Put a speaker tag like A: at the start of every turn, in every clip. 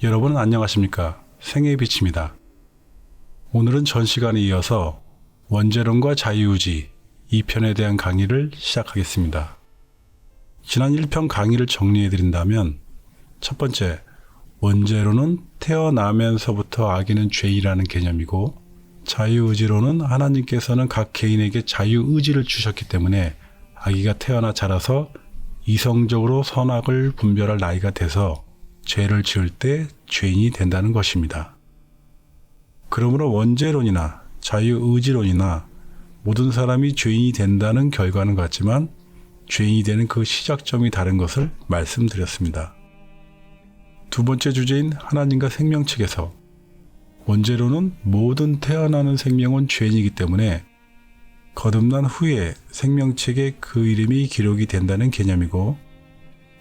A: 여러분 안녕하십니까? 생애의 빛입니다. 오늘은 전 시간에 이어서 원죄론과 자유의지 2편에 대한 강의를 시작하겠습니다. 지난 1편 강의를 정리해드린다면 첫 번째, 원죄론은 태어나면서부터 악인은 죄이라는 개념이고 자유의지론은 하나님께서는 각 개인에게 자유의지를 주셨기 때문에 아기가 태어나 자라서 이성적으로 선악을 분별할 나이가 돼서 죄를 지을 때 죄인이 된다는 것입니다. 그러므로 원죄론이나 자유의지론이나 모든 사람이 죄인이 된다는 결과는 같지만 죄인이 되는 그 시작점이 다른 것을 말씀드렸습니다. 두 번째 주제인 하나님과 생명책에서 원죄론은 모든 태어나는 생명은 죄인이기 때문에 거듭난 후에 생명책에 그 이름이 기록이 된다는 개념이고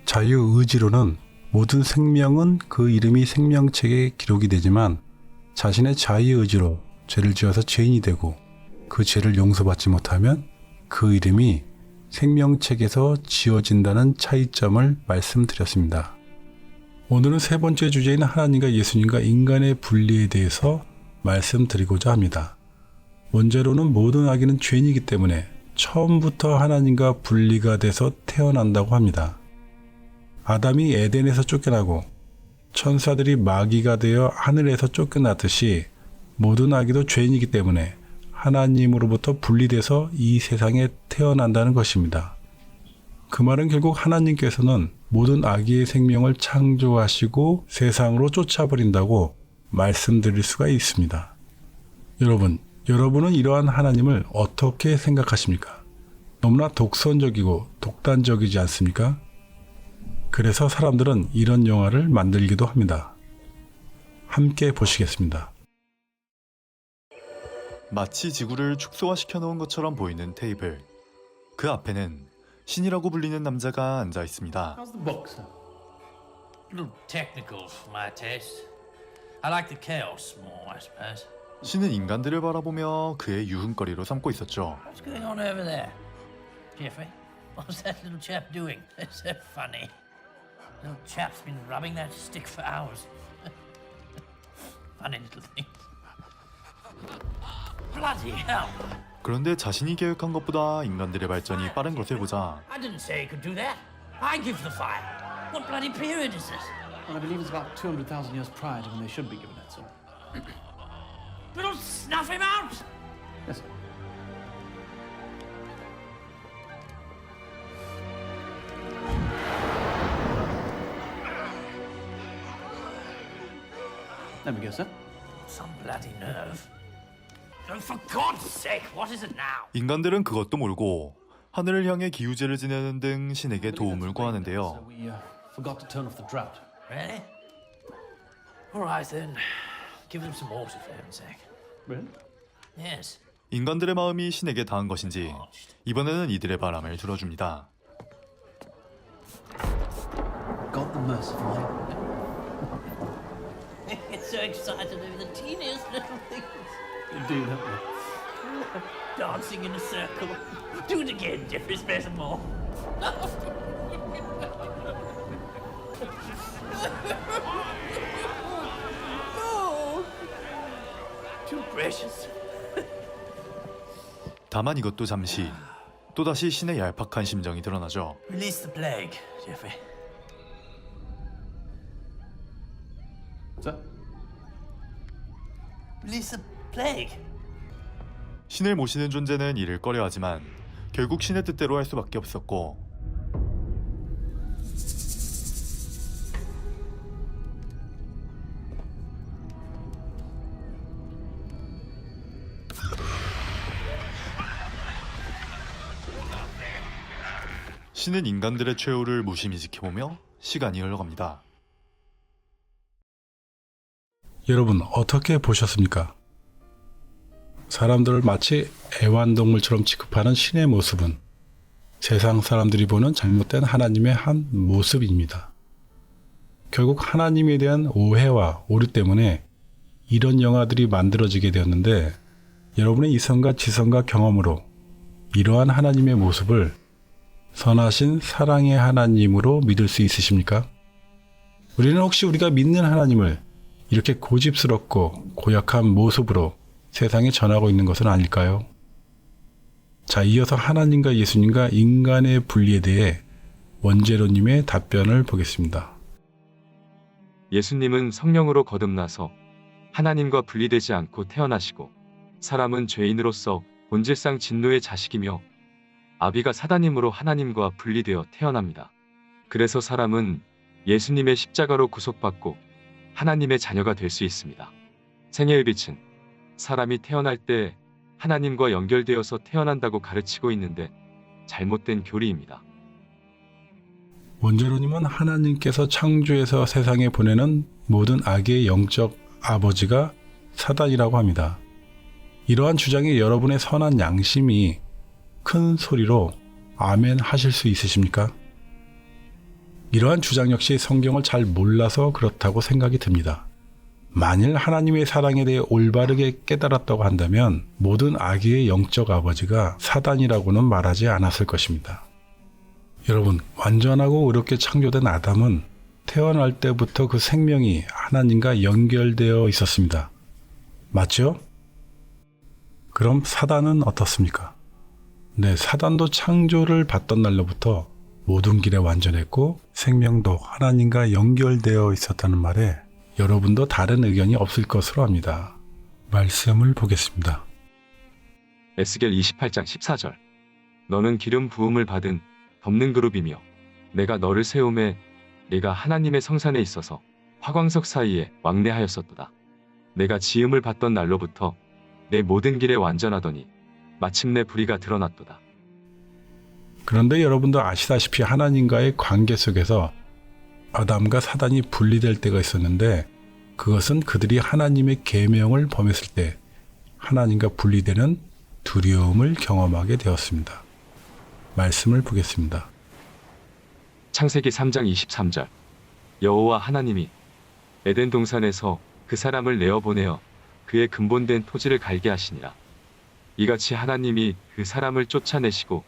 A: 자유의지론은 모든 생명은 그 이름이 생명책에 기록이 되지만 자신의 자유의지로 죄를 지어서 죄인이 되고 그 죄를 용서받지 못하면 그 이름이 생명책에서 지워진다는 차이점을 말씀드렸습니다. 오늘은 세 번째 주제인 하나님과 예수님과 인간의 분리에 대해서 말씀드리고자 합니다. 원죄로는 모든 악인은 죄인이기 때문에 처음부터 하나님과 분리가 돼서 태어난다고 합니다. 아담이 에덴에서 쫓겨나고 천사들이 마귀가 되어 하늘에서 쫓겨났듯이 모든 아기도 죄인이기 때문에 하나님으로부터 분리돼서 이 세상에 태어난다는 것입니다. 그 말은 결국 하나님께서는 모든 아기의 생명을 창조하시고 세상으로 쫓아버린다고 말씀드릴 수가 있습니다. 여러분은 이러한 하나님을 어떻게 생각하십니까? 너무나 독선적이고 독단적이지 않습니까? 그래서 사람들은 이런 영화를 만들기도 합니다. 함께 보시겠습니다.
B: 마치 지구를 축소화시켜 놓은 것처럼 보이는 테이블. 그 앞에는 신이라고 불리는 남자가 앉아 있습니다.
C: How's the book, sir?
D: A little technical for my taste. I like the chaos more, I suppose.
B: 신은 인간들을 바라보며 그의 유흥거리로 삼고 있었죠.
D: What's going on over there? Jeffrey, what's that little chap doing? Is that funny? The little chap's been rubbing that stick for hours. Funny little thing. Bloody hell!
B: 그런데 자신이 계획한 것보다 인간들의 발전이 빠른 것을 보자
D: I didn't say he could do that. I give the fire. What bloody period is this?
C: Well, I believe it's about 200,000 years prior to when they should be given it, sir.
D: We'll snuff him out!
C: Yes, sir. There we go, sir.
D: Some bloody nerve. Oh, for God's sake, what is it now?
B: 인간들은 그것도 모르고 하늘을 향해 기우제를 지내는 등 신에게 도움을
C: So
B: 구하는데요.
C: we forgot to turn off the drought.
D: Really? All right then. Give them some water for heaven's sake.
C: Really?
D: Yes.
B: 인간들의 마음이 신에게 닿은 것인지 이번에는 이들의 바람을 들어줍니다.
C: God the merciful.
D: Get so excited over the teeniest little things.
C: You do, don't you?
D: Dancing in a circle. Do it again, Jeffrey. Spare some more. Oh, too precious.
B: 다만 이것도 잠시 또다시 신의 얄팍한 심정이 드러나죠.
D: Release the plague, Jeffrey.
C: Sir?
D: Release the plague.
B: 신을 모시는 존재는 이를 꺼려하지만 결국 신의 뜻대로 할 수밖에 없었고 신은 인간들의 최후를 무심히 지켜보며 시간이 흘러갑니다.
A: 여러분 어떻게 보셨습니까? 사람들을 마치 애완동물처럼 취급하는 신의 모습은 세상 사람들이 보는 잘못된 하나님의 한 모습입니다. 결국 하나님에 대한 오해와 오류 때문에 이런 영화들이 만들어지게 되었는데 여러분의 이성과 지성과 경험으로 이러한 하나님의 모습을 선하신 사랑의 하나님으로 믿을 수 있으십니까? 우리는 혹시 우리가 믿는 하나님을 이렇게 고집스럽고 고약한 모습으로 세상에 전하고 있는 것은 아닐까요? 자, 이어서 하나님과 예수님과 인간의 분리에 대해 원제로님의 답변을 보겠습니다.
E: 예수님은 성령으로 거듭나서 하나님과 분리되지 않고 태어나시고 사람은 죄인으로서 본질상 진노의 자식이며 아비가 사단임으로 하나님과 분리되어 태어납니다. 그래서 사람은 예수님의 십자가로 구속받고 하나님의 자녀가 될 수 있습니다. 생애의 빛은 사람이 태어날 때 하나님과 연결되어서 태어난다고 가르치고 있는데 잘못된 교리입니다.
A: 원제로님은 하나님께서 창조해서 세상에 보내는 모든 악의 영적 아버지가 사단이라고 합니다. 이러한 주장에 여러분의 선한 양심이 큰 소리로 아멘 하실 수 있으십니까? 이러한 주장 역시 성경을 잘 몰라서 그렇다고 생각이 듭니다. 만일 하나님의 사랑에 대해 올바르게 깨달았다고 한다면 모든 악의 영적 아버지가 사단이라고는 말하지 않았을 것입니다. 여러분, 완전하고 의롭게 창조된 아담은 태어날 때부터 그 생명이 하나님과 연결되어 있었습니다. 맞죠? 그럼 사단은 어떻습니까? 네, 사단도 창조를 받던 날로부터 모든 길에 완전했고 생명도 하나님과 연결되어 있었다는 말에 여러분도 다른 의견이 없을 것으로 합니다. 말씀을 보겠습니다.
E: 에스겔 28장 14절. 너는 기름 부음을 받은 덮는 그룹이며 내가 너를 세움에 네가 하나님의 성산에 있어서 화광석 사이에 왕래하였었도다. 내가 지음을 받던 날로부터 내 모든 길에 완전하더니 마침내 불의가 드러났도다.
A: 그런데 여러분도 아시다시피 하나님과의 관계 속에서 아담과 사단이 분리될 때가 있었는데 그것은 그들이 하나님의 계명을 범했을 때 하나님과 분리되는 두려움을 경험하게 되었습니다. 말씀을 보겠습니다.
E: 창세기 3장 23절. 여호와 하나님이 에덴 동산에서 그 사람을 내어보내어 그의 근본된 토지를 갈게 하시니라. 이같이 하나님이 그 사람을 쫓아내시고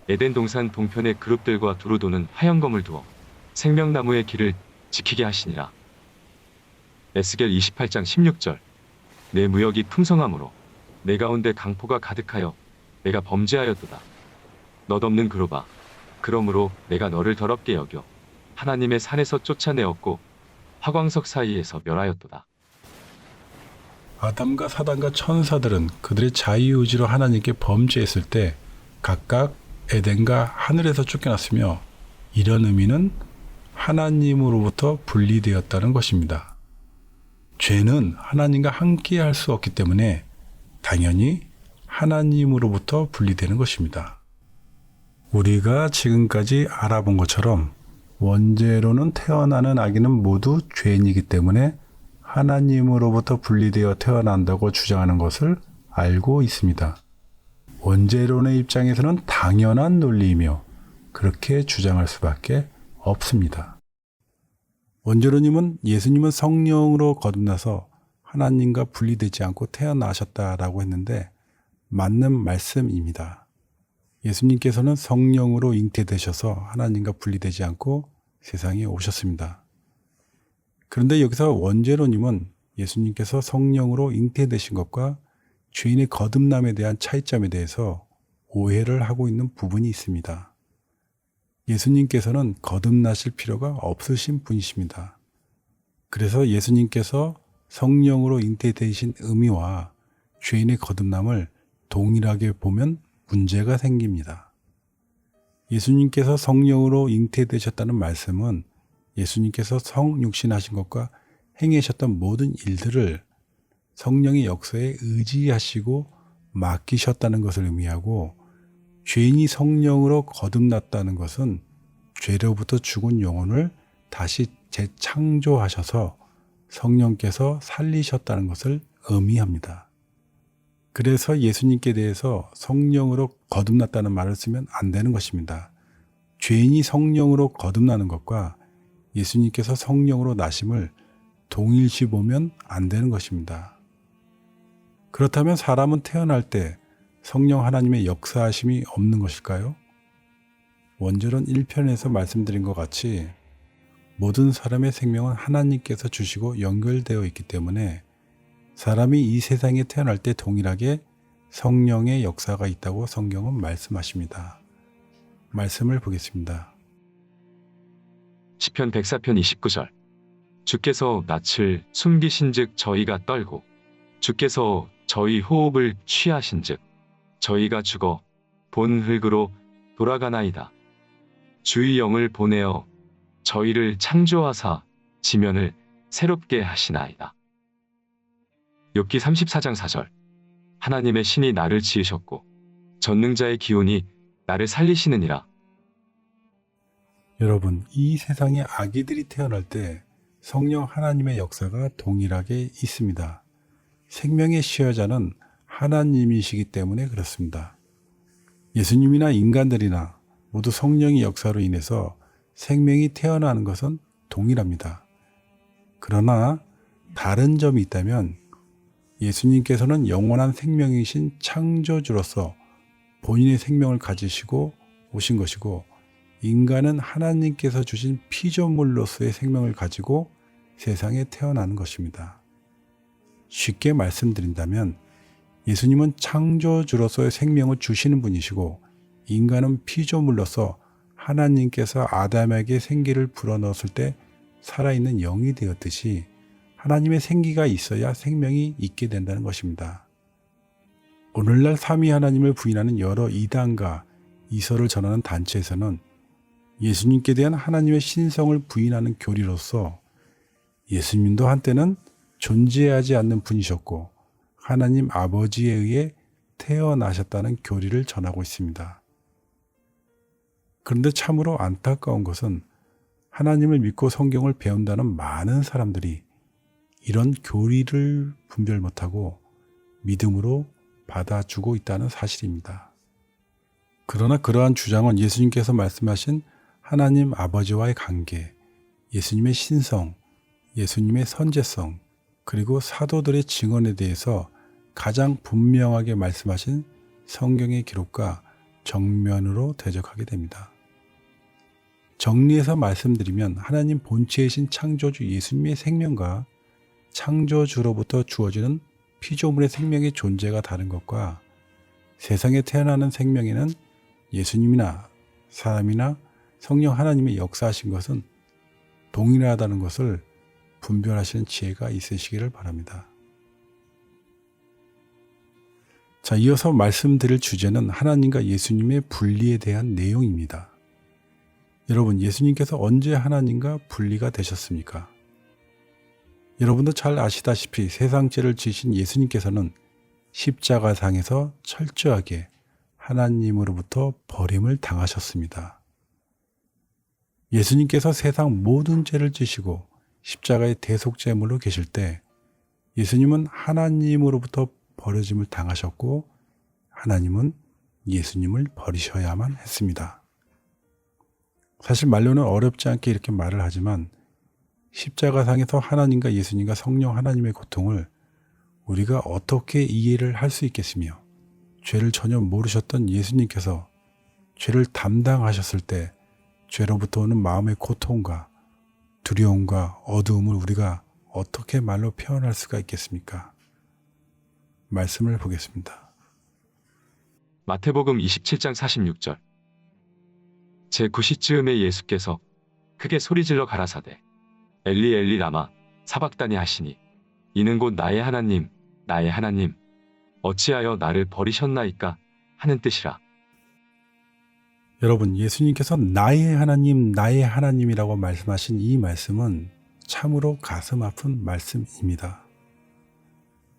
E: 에덴 동산 동편의 그룹들과 두루 도는 화영검을 두어 생명나무의 길을 지키게 하시니라. 에스겔 28장 16절. 내 무역이 풍성함으로 내 가운데 강포가 가득하여 내가 범죄하였도다. 덧없는 그룹아, 그러므로 내가 너를 더럽게 여겨 하나님의 산에서 쫓아내었고 화광석 사이에서 멸하였도다.
A: 아담과 사단과 천사들은 그들의 자유의지로 하나님께 범죄했을 때 각각 에덴과 하늘에서 쫓겨났으며 이런 의미는 하나님으로부터 분리되었다는 것입니다. 죄는 하나님과 함께 할 수 없기 때문에 당연히 하나님으로부터 분리되는 것입니다. 우리가 지금까지 알아본 것처럼 원죄로는 태어나는 아기는 모두 죄인이기 때문에 하나님으로부터 분리되어 태어난다고 주장하는 것을 알고 있습니다. 원죄론의 입장에서는 당연한 논리이며 그렇게 주장할 수밖에 없습니다. 원죄론님은 예수님은 성령으로 거듭나서 하나님과 분리되지 않고 태어나셨다라고 했는데 맞는 말씀입니다. 예수님께서는 성령으로 잉태되셔서 하나님과 분리되지 않고 세상에 오셨습니다. 그런데 여기서 원죄로님은 예수님께서 성령으로 잉태되신 것과 죄인의 거듭남에 대한 차이점에 대해서 오해를 하고 있는 부분이 있습니다. 예수님께서는 거듭나실 필요가 없으신 분이십니다. 그래서 예수님께서 성령으로 잉태되신 의미와 죄인의 거듭남을 동일하게 보면 문제가 생깁니다. 예수님께서 성령으로 잉태되셨다는 말씀은 예수님께서 성육신하신 것과 행하셨던 모든 일들을 성령의 역사에 의지하시고 맡기셨다는 것을 의미하고 죄인이 성령으로 거듭났다는 것은 죄로부터 죽은 영혼을 다시 재창조하셔서 성령께서 살리셨다는 것을 의미합니다. 그래서 예수님께 대해서 성령으로 거듭났다는 말을 쓰면 안 되는 것입니다. 죄인이 성령으로 거듭나는 것과 예수님께서 성령으로 나심을 동일시 보면 안 되는 것입니다. 그렇다면 사람은 태어날 때 성령 하나님의 역사하심이 없는 것일까요? 원절은 1편에서 말씀드린 것 같이 모든 사람의 생명은 하나님께서 주시고 연결되어 있기 때문에 사람이 이 세상에 태어날 때 동일하게 성령의 역사가 있다고 성경은 말씀하십니다. 말씀을 보겠습니다.
E: 시편 104편 29절. 주께서 낯을 숨기신즉 저희가 떨고 주께서 저희 호흡을 취하신즉 저희가 죽어 본 흙으로 돌아가나이다. 주의 영을 보내어 저희를 창조하사 지면을 새롭게 하시나이다. 욥기 34장 4절. 하나님의 신이 나를 지으셨고 전능자의 기운이 나를 살리시느니라.
A: 여러분, 이 세상에 아기들이 태어날 때 성령 하나님의 역사가 동일하게 있습니다. 생명의 시여자는 하나님이시기 때문에 그렇습니다. 예수님이나 인간들이나 모두 성령의 역사로 인해서 생명이 태어나는 것은 동일합니다. 그러나 다른 점이 있다면 예수님께서는 영원한 생명이신 창조주로서 본인의 생명을 가지시고 오신 것이고, 인간은 하나님께서 주신 피조물로서의 생명을 가지고 세상에 태어나는 것입니다. 쉽게 말씀드린다면 예수님은 창조주로서의 생명을 주시는 분이시고, 인간은 피조물로서 하나님께서 아담에게 생기를 불어넣었을 때 살아있는 영이 되었듯이 하나님의 생기가 있어야 생명이 있게 된다는 것입니다. 오늘날 삼위 하나님을 부인하는 여러 이단과 이설을 전하는 단체에서는 예수님께 대한 하나님의 신성을 부인하는 교리로서 예수님도 한때는 존재하지 않는 분이셨고 하나님 아버지에 의해 태어나셨다는 교리를 전하고 있습니다. 그런데 참으로 안타까운 것은 하나님을 믿고 성경을 배운다는 많은 사람들이 이런 교리를 분별 못하고 믿음으로 받아주고 있다는 사실입니다. 그러나 그러한 주장은 예수님께서 말씀하신 하나님 아버지와의 관계, 예수님의 신성, 예수님의 선제성, 그리고 사도들의 증언에 대해서 가장 분명하게 말씀하신 성경의 기록과 정면으로 대적하게 됩니다. 정리해서 말씀드리면 하나님 본체이신 창조주 예수님의 생명과 창조주로부터 주어지는 피조물의 생명의 존재가 다른 것과 세상에 태어나는 생명에는 예수님이나 사람이나 성령 하나님의 역사하신 것은 동일하다는 것을 분별하시는 지혜가 있으시기를 바랍니다. 자, 이어서 말씀드릴 주제는 하나님과 예수님의 분리에 대한 내용입니다. 여러분, 예수님께서 언제 하나님과 분리가 되셨습니까? 여러분도 잘 아시다시피 세상죄를 지신 예수님께서는 십자가상에서 철저하게 하나님으로부터 버림을 당하셨습니다. 예수님께서 세상 모든 죄를 지시고 십자가의 대속제물로 계실 때 예수님은 하나님으로부터 버려짐을 당하셨고 하나님은 예수님을 버리셔야만 했습니다. 사실 말로는 어렵지 않게 이렇게 말을 하지만 십자가상에서 하나님과 예수님과 성령 하나님의 고통을 우리가 어떻게 이해를 할 수 있겠으며, 죄를 전혀 모르셨던 예수님께서 죄를 담당하셨을 때 죄로부터 오는 마음의 고통과 두려움과 어두움을 우리가 어떻게 말로 표현할 수가 있겠습니까? 말씀을 보겠습니다.
E: 마태복음 27장 46절. 제9시쯤에 예수께서 크게 소리질러 가라사대 엘리 엘리 라마 사박다니 하시니 이는 곧 나의 하나님 나의 하나님 어찌하여 나를 버리셨나이까 하는 뜻이라.
A: 여러분, 예수님께서 나의 하나님이라고 말씀하신 이 말씀은 참으로 가슴 아픈 말씀입니다.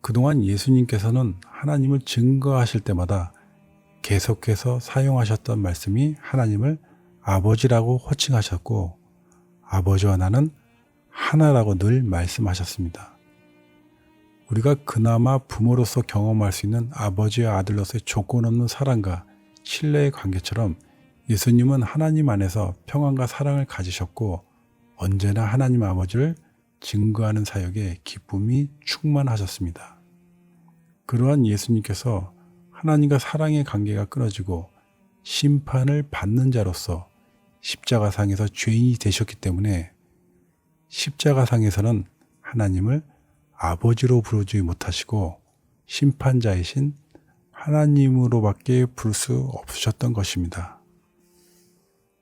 A: 그동안 예수님께서는 하나님을 증거하실 때마다 계속해서 사용하셨던 말씀이 하나님을 아버지라고 호칭하셨고 아버지와 나는 하나라고 늘 말씀하셨습니다. 우리가 그나마 부모로서 경험할 수 있는 아버지와 아들로서의 조건 없는 사랑과 신뢰의 관계처럼 예수님은 하나님 안에서 평안과 사랑을 가지셨고 언제나 하나님 아버지를 증거하는 사역에 기쁨이 충만하셨습니다. 그러한 예수님께서 하나님과 사랑의 관계가 끊어지고 심판을 받는 자로서 십자가상에서 죄인이 되셨기 때문에 십자가상에서는 하나님을 아버지로 부르지 못하시고 심판자이신 하나님으로밖에 부를 수 없으셨던 것입니다.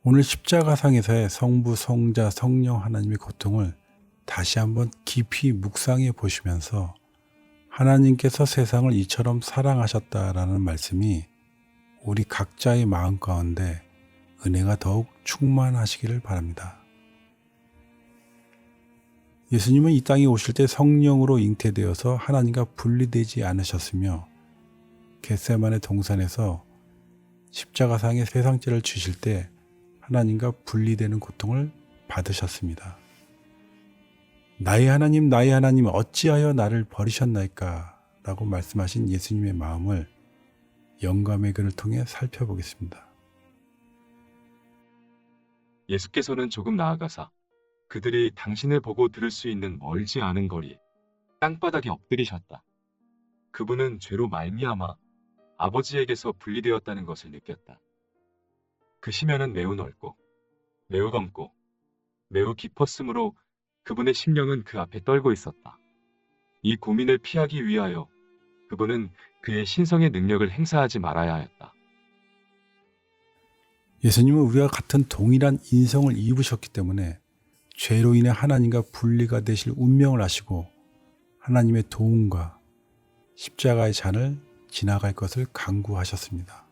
A: 오늘 십자가상에서의 성부, 성자, 성령 하나님의 고통을 다시 한번 깊이 묵상해 보시면서 하나님께서 세상을 이처럼 사랑하셨다라는 말씀이 우리 각자의 마음 가운데 은혜가 더욱 충만하시기를 바랍니다. 예수님은 이 땅에 오실 때 성령으로 잉태되어서 하나님과 분리되지 않으셨으며 겟세마네 동산에서 십자가상의 세상죄를 지실 때 하나님과 분리되는 고통을 받으셨습니다. 나의 하나님 어찌하여 나를 버리셨나이까 라고 말씀하신 예수님의 마음을 영감의 글을 통해 살펴보겠습니다.
E: 예수께서는 조금 나아가사 그들이 당신을 보고 들을 수 있는 멀지 않은 거리 땅바닥에 엎드리셨다. 그분은 죄로 말미암아 아버지에게서 분리되었다는 것을 느꼈다. 그 심연은 매우 넓고 매우 검고 매우 깊었으므로 그분의 심령은 그 앞에 떨고 있었다. 이 고민을 피하기 위하여 그분은 그의 신성의 능력을 행사하지 말아야 하였다.
A: 예수님은 우리와 같은 동일한 인성을 입으셨기 때문에 죄로 인해 하나님과 분리가 되실 운명을 아시고 하나님의 도움과 십자가의 잔을 지나갈 것을 간구하셨습니다.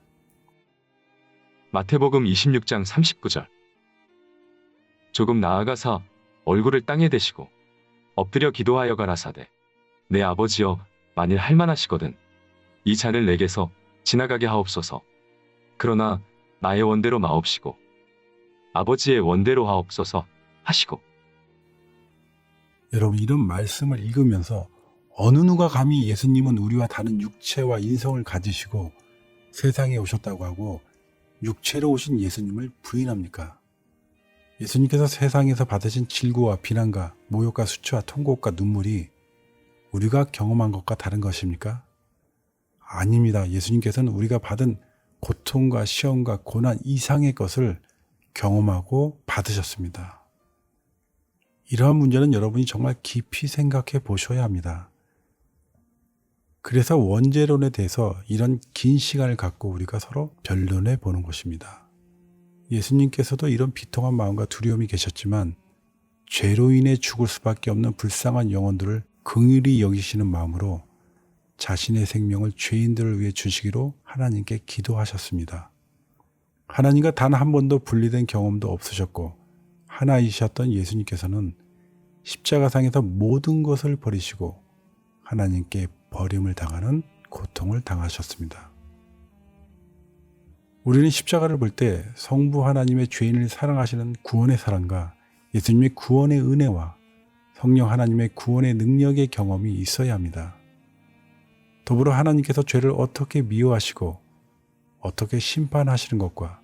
E: 마태복음 26장 39절. 조금 나아가사 얼굴을 땅에 대시고 엎드려 기도하여 가라사대 내 아버지여 만일 할만하시거든 이 잔을 내게서 지나가게 하옵소서. 그러나 나의 원대로 마옵시고 아버지의 원대로 하옵소서 하시고.
A: 여러분, 이런 말씀을 읽으면서 어느 누가 감히 예수님은 우리와 다른 육체와 인성을 가지시고 세상에 오셨다고 하고 육체로 오신 예수님을 부인합니까? 예수님께서 세상에서 받으신 질고와 비난과 모욕과 수치와 통곡과 눈물이 우리가 경험한 것과 다른 것입니까? 아닙니다. 예수님께서는 우리가 받은 고통과 시험과 고난 이상의 것을 경험하고 받으셨습니다. 이러한 문제는 여러분이 정말 깊이 생각해 보셔야 합니다. 그래서 원죄론에 대해서 이런 긴 시간을 갖고 우리가 서로 변론해 보는 것입니다. 예수님께서도 이런 비통한 마음과 두려움이 계셨지만 죄로 인해 죽을 수밖에 없는 불쌍한 영혼들을 긍휼히 여기시는 마음으로 자신의 생명을 죄인들을 위해 주시기로 하나님께 기도하셨습니다. 하나님과 단 한 번도 분리된 경험도 없으셨고 하나이셨던 예수님께서는 십자가상에서 모든 것을 버리시고 하나님께 버림을 당하는 고통을 당하셨습니다. 우리는 십자가를 볼 때 성부 하나님의 죄인을 사랑하시는 구원의 사랑과 예수님의 구원의 은혜와 성령 하나님의 구원의 능력의 경험이 있어야 합니다. 더불어 하나님께서 죄를 어떻게 미워하시고 어떻게 심판하시는 것과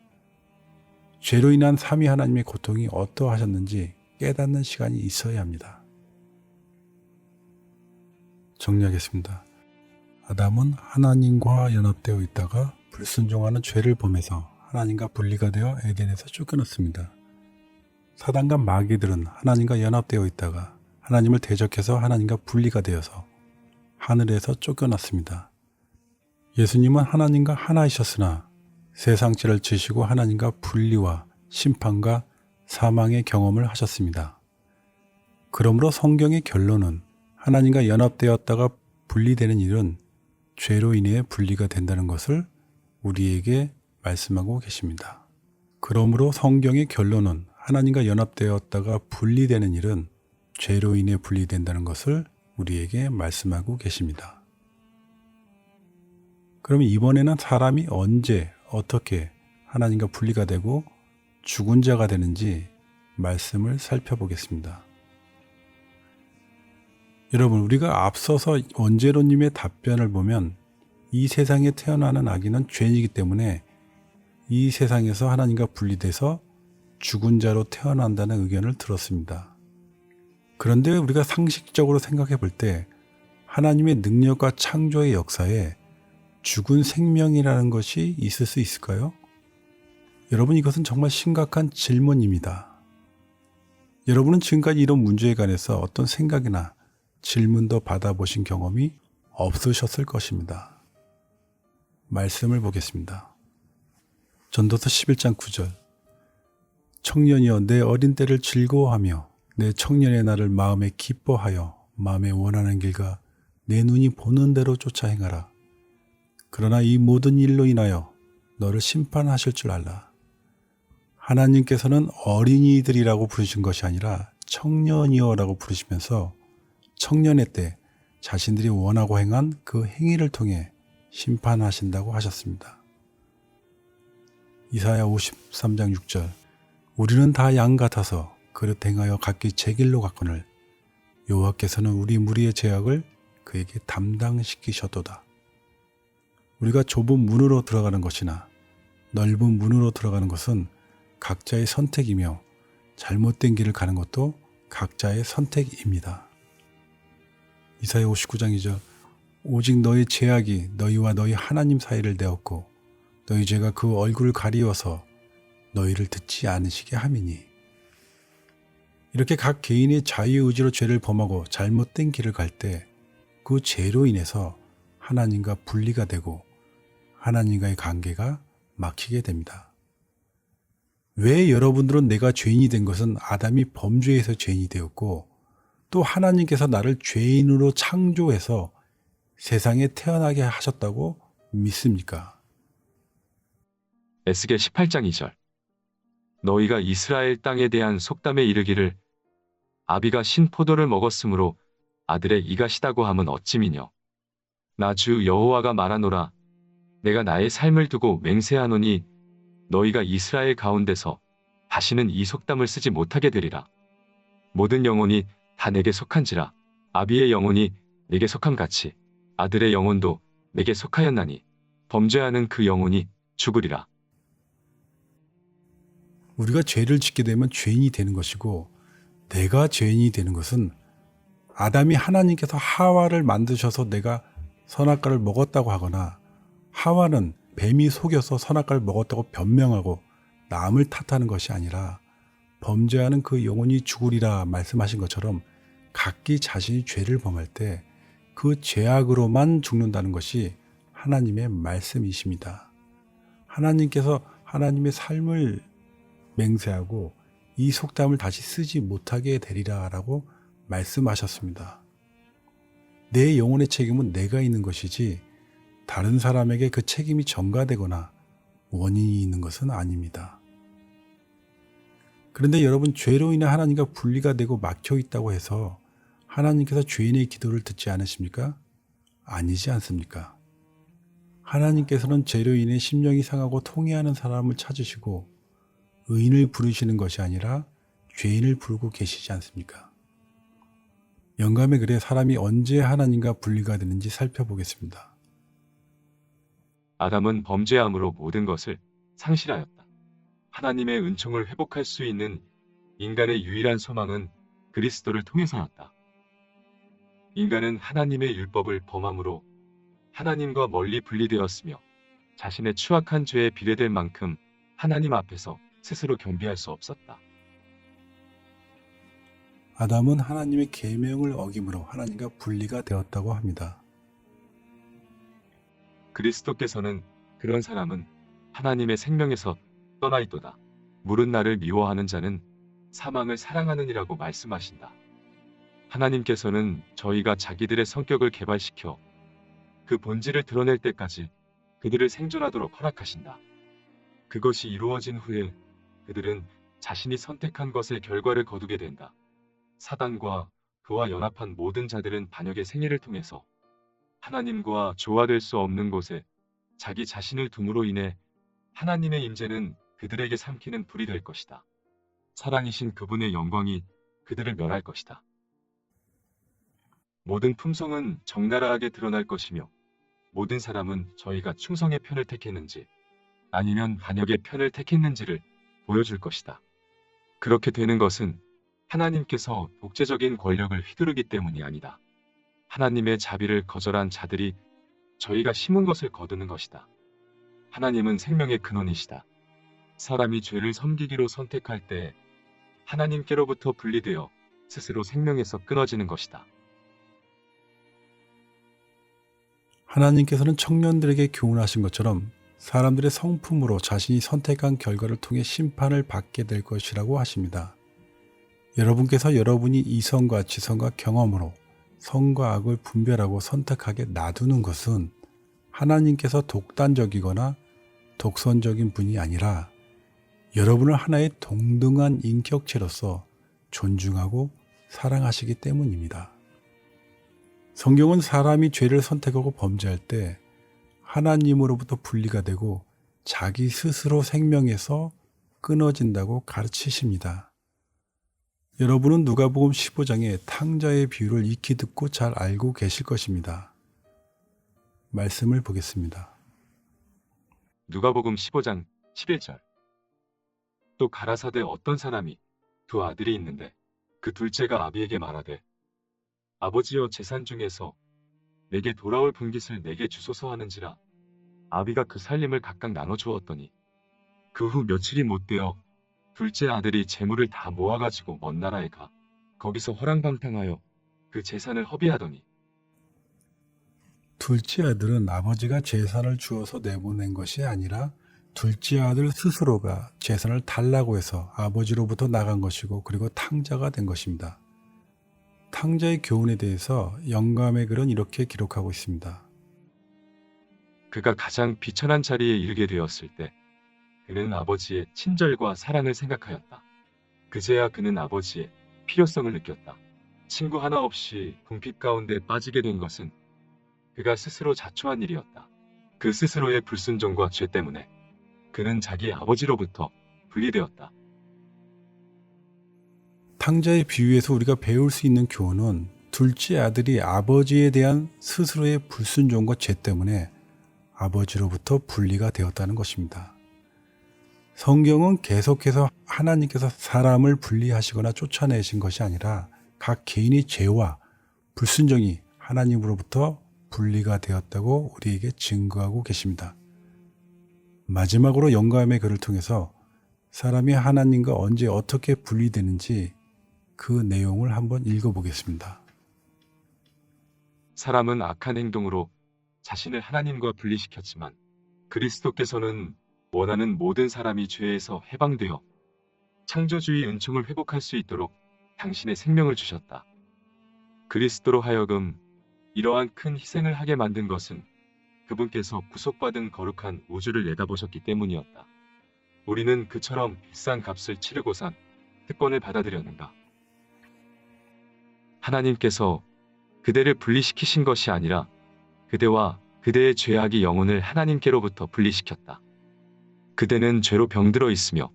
A: 죄로 인한 삼위 하나님의 고통이 어떠하셨는지 깨닫는 시간이 있어야 합니다. 정리하겠습니다. 아담은 하나님과 연합되어 있다가 불순종하는 죄를 범해서 하나님과 분리가 되어 에덴에서 쫓겨났습니다. 사단과 마귀들은 하나님과 연합되어 있다가 하나님을 대적해서 하나님과 분리가 되어서 하늘에서 쫓겨났습니다. 예수님은 하나님과 하나이셨으나 세상죄를 지시고 하나님과 분리와 심판과 사망의 경험을 하셨습니다. 그러므로 성경의 결론은 하나님과 연합되었다가 분리되는 일은 죄로 인해 분리가 된다는 것을 우리에게 말씀하고 계십니다. 그러므로 성경의 결론은 하나님과 연합되었다가 분리되는 일은 죄로 인해 분리된다는 것을 우리에게 말씀하고 계십니다. 그러면 이번에는 사람이 언제 어떻게 하나님과 분리가 되고 죽은 자가 되는지 말씀을 살펴보겠습니다. 여러분, 우리가 앞서서 원제로님의 답변을 보면 이 세상에 태어나는 아기는 죄인이기 때문에 이 세상에서 하나님과 분리돼서 죽은 자로 태어난다는 의견을 들었습니다. 그런데 우리가 상식적으로 생각해 볼 때 하나님의 능력과 창조의 역사에 죽은 생명이라는 것이 있을 수 있을까요? 여러분, 이것은 정말 심각한 질문입니다. 여러분은 지금까지 이런 문제에 관해서 어떤 생각이나 질문도 받아보신 경험이 없으셨을 것입니다. 말씀을 보겠습니다. 전도서 11장 9절. 청년이여 내 어린 때를 즐거워하며 내 청년의 날을 마음에 기뻐하여 마음에 원하는 길과 내 눈이 보는 대로 쫓아 행하라. 그러나 이 모든 일로 인하여 너를 심판하실 줄 알라. 하나님께서는 어린이들이라고 부르신 것이 아니라 청년이여라고 부르시면서 청년의 때 자신들이 원하고 행한 그 행위를 통해 심판하신다고 하셨습니다. 이사야 53장 6절. 우리는 다 양 같아서 그릇 행하여 각기 제 길로 갔거늘 여호와께서는 우리 무리의 죄악을 그에게 담당시키셨도다. 우리가 좁은 문으로 들어가는 것이나 넓은 문으로 들어가는 것은 각자의 선택이며 잘못된 길을 가는 것도 각자의 선택입니다. 이사야 59장 2절. 오직 너희 죄악이 너희와 너희 하나님 사이를 내었고 너희 죄가 그 얼굴을 가리워서 너희를 듣지 않으시게 함이니. 이렇게 각 개인의 자유의지로 죄를 범하고 잘못된 길을 갈 때 그 죄로 인해서 하나님과 분리가 되고 하나님과의 관계가 막히게 됩니다. 왜 여러분들은 내가 죄인이 된 것은 아담이 범죄해서 죄인이 되었고 또 하나님께서 나를 죄인으로 창조해서 세상에 태어나게 하셨다고 믿습니까?
E: 에스겔 18장 2절. 너희가 이스라엘 땅에 대한 속담에 이르기를 아비가 신 포도를 먹었으므로 아들의 이가 시다고 함은 어찌미뇨. 나 주 여호와가 말하노라. 내가 나의 삶을 두고 맹세하노니 너희가 이스라엘 가운데서 다시는 이 속담을 쓰지 못하게 되리라. 모든 영혼이 다 내게 속한지라. 아비의 영혼이 내게 속함 같이 아들의 영혼도 내게 속하였나니 범죄하는 그 영혼이 죽으리라.
A: 우리가 죄를 짓게 되면 죄인이 되는 것이고 내가 죄인이 되는 것은 아담이 하나님께서 하와를 만드셔서 내가 선악과를 먹었다고 하거나 하와는 뱀이 속여서 선악과를 먹었다고 변명하고 남을 탓하는 것이 아니라 범죄하는 그 영혼이 죽으리라 말씀하신 것처럼 각기 자신이 죄를 범할 때 그 죄악으로만 죽는다는 것이 하나님의 말씀이십니다. 하나님께서 하나님의 삶을 맹세하고 이 속담을 다시 쓰지 못하게 되리라 라고 말씀하셨습니다. 내 영혼의 책임은 내가 있는 것이지 다른 사람에게 그 책임이 전가되거나 원인이 있는 것은 아닙니다. 그런데 여러분, 죄로 인해 하나님과 분리가 되고 막혀 있다고 해서 하나님께서 죄인의 기도를 듣지 않으십니까? 아니지 않습니까? 하나님께서는 죄로 인해 심령이 상하고 통회하는 사람을 찾으시고 의인을 부르시는 것이 아니라 죄인을 부르고 계시지 않습니까? 영감의 글에 사람이 언제 하나님과 분리가 되는지 살펴보겠습니다.
E: 아담은 범죄함으로 모든 것을 상실하였다. 하나님의 은총을 회복할 수 있는 인간의 유일한 소망은 그리스도를 통해서였다. 인간은 하나님의 율법을 범함으로 하나님과 멀리 분리되었으며 자신의 추악한 죄에 비례될 만큼 하나님 앞에서 스스로 겸비할 수 없었다.
A: 아담은 하나님의 계명을 어김으로 하나님과 분리가 되었다고 합니다.
E: 그리스도께서는 그런 사람은 하나님의 생명에서 떠나있도다. 물은 나를 미워하는 자는 사망을 사랑하느니라고 말씀하신다. 하나님께서는 저희가 자기들의 성격을 개발시켜 그 본질을 드러낼 때까지 그들을 생존하도록 허락하신다. 그것이 이루어진 후에 그들은 자신이 선택한 것의 결과를 거두게 된다. 사단과 그와 연합한 모든 자들은 반역의 생애를 통해서 하나님과 조화될 수 없는 곳에 자기 자신을 둠으로 인해 하나님의 임재는 그들에게 삼키는 불이 될 것이다. 사랑이신 그분의 영광이 그들을 멸할 것이다. 모든 품성은 적나라하게 드러날 것이며 모든 사람은 저희가 충성의 편을 택했는지 아니면 반역의 편을 택했는지를 보여줄 것이다. 그렇게 되는 것은 하나님께서 독재적인 권력을 휘두르기 때문이 아니다. 하나님의 자비를 거절한 자들이 저희가 심은 것을 거두는 것이다. 하나님은 생명의 근원이시다. 사람이 죄를 섬기기로 선택할 때 하나님께로부터 분리되어 스스로 생명에서 끊어지는 것이다.
A: 하나님께서는 청년들에게 교훈하신 것처럼 사람들의 성품으로 자신이 선택한 결과를 통해 심판을 받게 될 것이라고 하십니다. 여러분께서 여러분이 이성과 지성과 경험으로 선과 악을 분별하고 선택하게 놔두는 것은 하나님께서 독단적이거나 독선적인 분이 아니라 여러분을 하나의 동등한 인격체로서 존중하고 사랑하시기 때문입니다. 성경은 사람이 죄를 선택하고 범죄할 때 하나님으로부터 분리가 되고 자기 스스로 생명에서 끊어진다고 가르치십니다. 여러분은 누가복음 15장의 탕자의 비유를 익히 듣고 잘 알고 계실 것입니다. 말씀을 보겠습니다.
E: 누가복음 15장 11절. 또 가라사대 어떤 사람이 두 아들이 있는데 그 둘째가 아비에게 말하되 아버지여 재산 중에서 내게 돌아올 분깃을 내게 주소서 하는지라. 아비가 그 살림을 각각 나눠 주었더니 그 후 며칠이 못되어 둘째 아들이 재물을 다 모아가지고 먼 나라에 가 거기서 허랑방탕하여 그 재산을 허비하더니.
A: 둘째 아들은 아버지가 재산을 주어서 내보낸 것이 아니라 둘째 아들 스스로가 재산을 달라고 해서 아버지로부터 나간 것이고 그리고 탕자가 된 것입니다. 탕자의 교훈에 대해서 영감의 글은 이렇게 기록하고 있습니다.
E: 그가 가장 비천한 자리에 이르게 되었을 때 그는 아버지의 친절과 사랑을 생각하였다. 그제야 그는 아버지의 필요성을 느꼈다. 친구 하나 없이 궁핍 가운데 빠지게 된 것은 그가 스스로 자초한 일이었다. 그 스스로의 불순종과 죄 때문에 그는 자기 아버지로부터 분리되었다.
A: 탕자의 비유에서 우리가 배울 수 있는 교훈은 둘째 아들이 아버지에 대한 스스로의 불순종과 죄 때문에 아버지로부터 분리가 되었다는 것입니다. 성경은 계속해서 하나님께서 사람을 분리하시거나 쫓아내신 것이 아니라 각 개인의 죄와 불순종이 하나님으로부터 분리가 되었다고 우리에게 증거하고 계십니다. 마지막으로 영감의 글을 통해서 사람이 하나님과 언제 어떻게 분리되는지 그 내용을 한번 읽어보겠습니다.
E: 사람은 악한 행동으로 자신을 하나님과 분리시켰지만 그리스도께서는 원하는 모든 사람이 죄에서 해방되어 창조주의 은총을 회복할 수 있도록 당신의 생명을 주셨다. 그리스도로 하여금 이러한 큰 희생을 하게 만든 것은 그분께서 구속받은 거룩한 우주를 내다보셨기 때문이었다. 우리는 그처럼 비싼 값을 치르고선 특권을 받아들였는가? 하나님께서 그대를 분리시키신 것이 아니라 그대와 그대의 죄악이 영혼을 하나님께로부터 분리시켰다. 그대는 죄로 병들어 있으며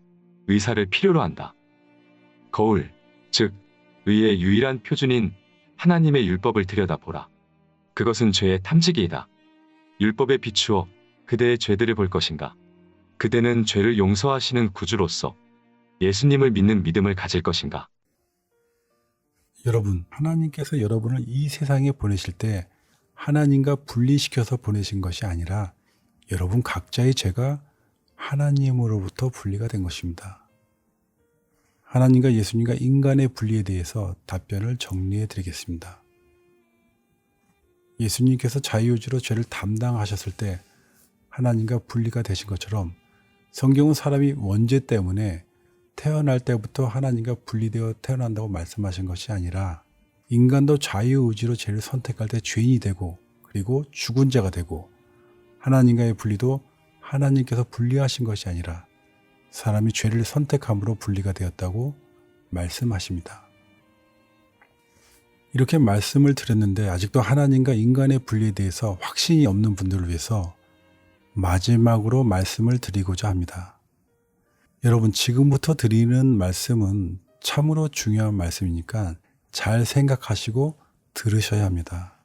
E: 의사를 필요로 한다. 거울, 즉 의의 유일한 표준인 하나님의 율법을 들여다보라. 그것은 죄의 탐지기이다. 율법에 비추어 그대의 죄들을 볼 것인가? 그대는 죄를 용서하시는 구주로서 예수님을 믿는 믿음을 가질 것인가?
A: 여러분, 하나님께서 여러분을 이 세상에 보내실 때 하나님과 분리시켜서 보내신 것이 아니라 여러분 각자의 죄가 하나님으로부터 분리가 된 것입니다. 하나님과 예수님과 인간의 분리에 대해서 답변을 정리해 드리겠습니다. 예수님께서 자유의지로 죄를 담당하셨을 때 하나님과 분리가 되신 것처럼 성경은 사람이 원죄 때문에 태어날 때부터 하나님과 분리되어 태어난다고 말씀하신 것이 아니라 인간도 자유의지로 죄를 선택할 때 죄인이 되고 그리고 죽은 자가 되고 하나님과의 분리도 하나님께서 분리하신 것이 아니라 사람이 죄를 선택함으로 분리가 되었다고 말씀하십니다. 이렇게 말씀을 드렸는데 아직도 하나님과 인간의 분리에 대해서 확신이 없는 분들을 위해서 마지막으로 말씀을 드리고자 합니다. 여러분, 지금부터 드리는 말씀은 참으로 중요한 말씀이니까 잘 생각하시고 들으셔야 합니다.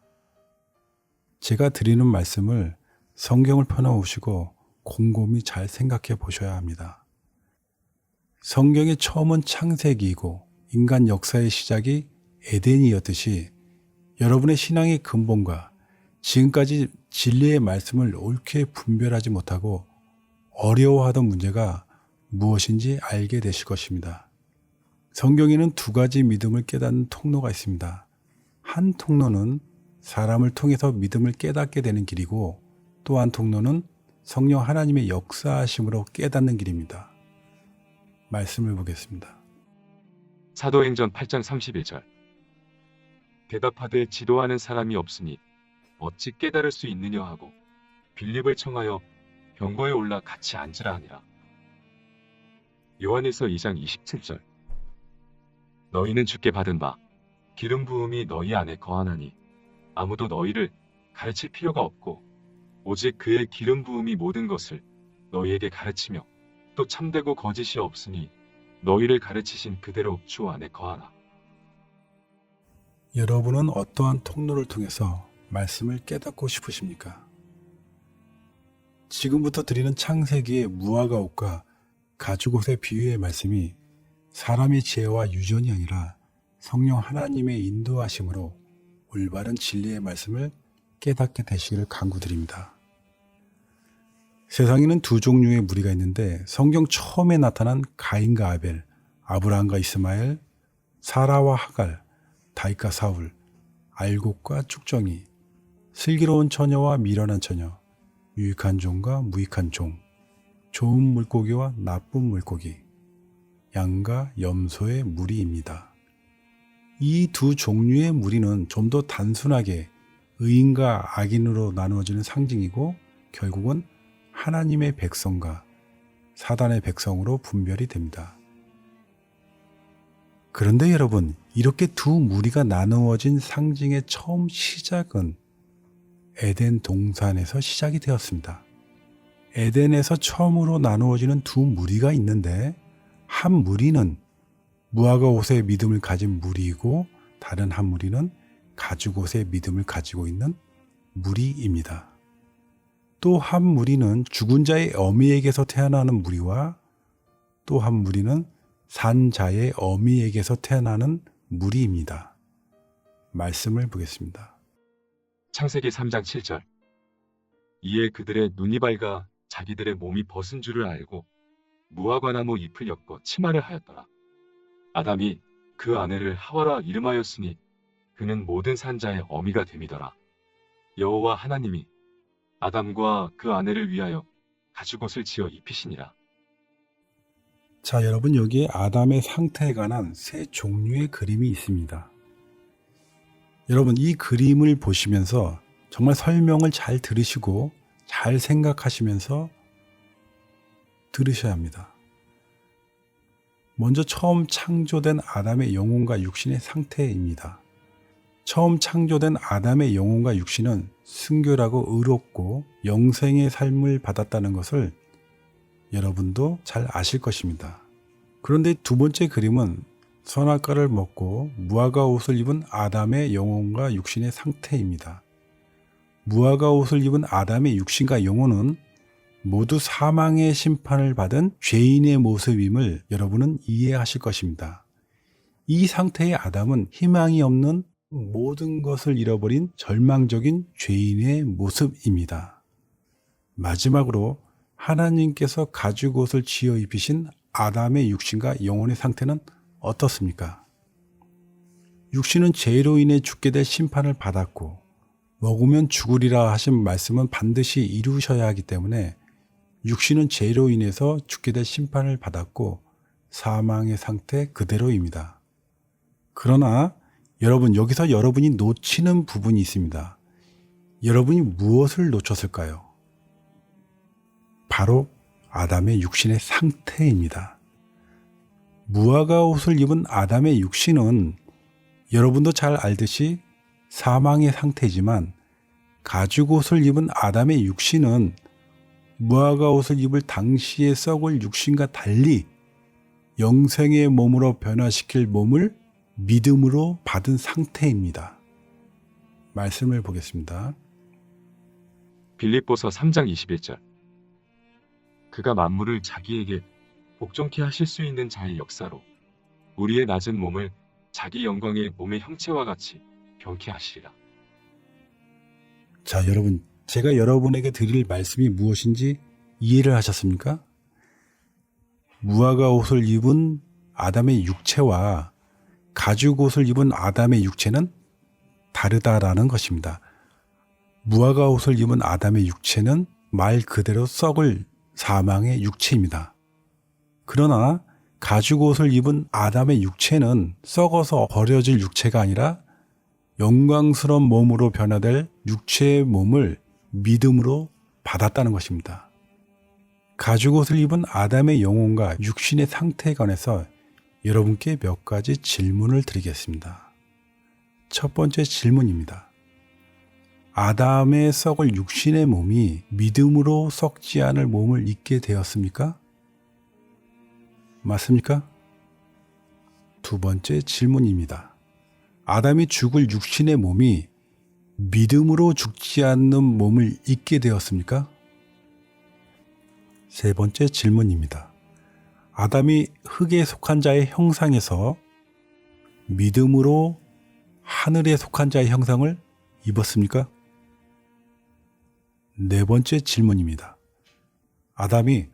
A: 제가 드리는 말씀을 성경을 펴놓으시고 곰곰이 잘 생각해 보셔야 합니다. 성경의 처음은 창세기이고 인간 역사의 시작이 에덴이었듯이 여러분의 신앙의 근본과 지금까지 진리의 말씀을 옳게 분별하지 못하고 어려워하던 문제가 무엇인지 알게 되실 것입니다. 성경에는 두 가지 믿음을 깨닫는 통로가 있습니다. 한 통로는 사람을 통해서 믿음을 깨닫게 되는 길이고, 또 한 통로는 성령 하나님의 역사하심으로 깨닫는 길입니다. 말씀을 보겠습니다.
E: 사도행전 8장 31절. 대답하되 지도하는 사람이 없으니 어찌 깨달을 수 있느냐 하고 빌립을 청하여 병거에 올라 같이 앉으라 하니라. 요한일서 2장 27절. 너희는 주께 받은 바 기름 부음이 너희 안에 거하나니 아무도 너희를 가르칠 필요가 없고 오직 그의 기름 부음이 모든 것을 너희에게 가르치며 또 참되고 거짓이 없으니 너희를 가르치신 그대로 주 안에 거하라.
A: 여러분은 어떠한 통로를 통해서 말씀을 깨닫고 싶으십니까? 지금부터 드리는 창세기의 무화과 옷과 가죽옷의 비유의 말씀이 사람의 지혜와 유전이 아니라 성령 하나님의 인도하심으로 올바른 진리의 말씀을 깨닫게 되시기를 간구드립니다. 세상에는 두 종류의 무리가 있는데 성경 처음에 나타난 가인과 아벨, 아브라함과 이스마엘, 사라와 하갈, 다윗과 사울, 알곡과 쭉정이, 슬기로운 처녀와 미련한 처녀, 유익한 종과 무익한 종, 좋은 물고기와 나쁜 물고기, 양과 염소의 무리입니다. 이 두 종류의 무리는 좀 더 단순하게 의인과 악인으로 나누어지는 상징이고 결국은 하나님의 백성과 사단의 백성으로 분별이 됩니다. 그런데 여러분, 이렇게 두 무리가 나누어진 상징의 처음 시작은 에덴 동산에서 시작이 되었습니다. 에덴에서 처음으로 나누어지는 두 무리가 있는데 한 무리는 무화과 옷의 믿음을 가진 무리이고 다른 한 무리는 가죽옷의 믿음을 가지고 있는 무리입니다. 또 한 무리는 죽은 자의 어미에게서 태어나는 무리와 또 한 무리는 산 자의 어미에게서 태어나는 무리입니다. 말씀을 보겠습니다.
E: 창세기 3장 7절. 이에 그들의 눈이 밝아 자기들의 몸이 벗은 줄을 알고 무화과나무 잎을 엮어 치마를 하였더라. 아담이 그 아내를 하와라 이름하였으니 그는 모든 산자의 어미가 됨이더라. 여호와 하나님이 아담과 그 아내를 위하여 가죽옷을 지어 입히시니라.
A: 자, 여러분, 여기에 아담의 상태에 관한 세 종류의 그림이 있습니다. 여러분, 이 그림을 보시면서 정말 설명을 잘 들으시고 잘 생각하시면서 들으셔야 합니다. 먼저 처음 창조된 아담의 영혼과 육신의 상태입니다. 처음 창조된 아담의 영혼과 육신은 순결하고 의롭고 영생의 삶을 받았다는 것을 여러분도 잘 아실 것입니다. 그런데 두 번째 그림은 선악과를 먹고 무화과 옷을 입은 아담의 영혼과 육신의 상태입니다. 무화과 옷을 입은 아담의 육신과 영혼은 모두 사망의 심판을 받은 죄인의 모습임을 여러분은 이해하실 것입니다. 이 상태의 아담은 희망이 없는 모든 것을 잃어버린 절망적인 죄인의 모습입니다. 마지막으로 하나님께서 가죽옷을 지어 입히신 아담의 육신과 영혼의 상태는 어떻습니까? 육신은 죄로 인해 죽게 될 심판을 받았고 먹으면 죽으리라 하신 말씀은 반드시 이루셔야 하기 때문에 육신은 죄로 인해서 죽게 될 심판을 받았고 사망의 상태 그대로입니다. 그러나 여러분, 여기서 여러분이 놓치는 부분이 있습니다. 여러분이 무엇을 놓쳤을까요? 바로 아담의 육신의 상태입니다. 무화과 옷을 입은 아담의 육신은 여러분도 잘 알듯이 사망의 상태지만 가죽옷을 입은 아담의 육신은 무화과 옷을 입을 당시에 썩을 육신과 달리 영생의 몸으로 변화시킬 몸을 믿음으로 받은 상태입니다. 말씀을 보겠습니다.
E: 빌립보서 3장 21절. 그가 만물을 자기에게 복종케 하실 수 있는 자의 역사로 우리의 낮은 몸을 자기 영광의 몸의 형체와 같이 병케 하시리라.
A: 자, 여러분, 제가 여러분에게 드릴 말씀이 무엇인지 이해를 하셨습니까? 무화과 옷을 입은 아담의 육체와 가죽 옷을 입은 아담의 육체는 다르다라는 것입니다. 무화과 옷을 입은 아담의 육체는 말 그대로 썩을 사망의 육체입니다. 그러나 가죽 옷을 입은 아담의 육체는 썩어서 버려질 육체가 아니라 영광스러운 몸으로 변화될 육체의 몸을 믿음으로 받았다는 것입니다. 가죽 옷을 입은 아담의 영혼과 육신의 상태에 관해서 여러분께 몇 가지 질문을 드리겠습니다. 첫 번째 질문입니다. 아담의 썩을 육신의 몸이 믿음으로 썩지 않을 몸을 입게 되었습니까? 맞습니까? 두 번째 질문입니다. 아담이 죽을 육신의 몸이 믿음으로 죽지 않는 몸을 입게 되었습니까? 세 번째 질문입니다. 아담이 흙에 속한 자의 형상에서 믿음으로 하늘에 속한 자의 형상을 입었습니까? 네 번째 질문입니다. 아담이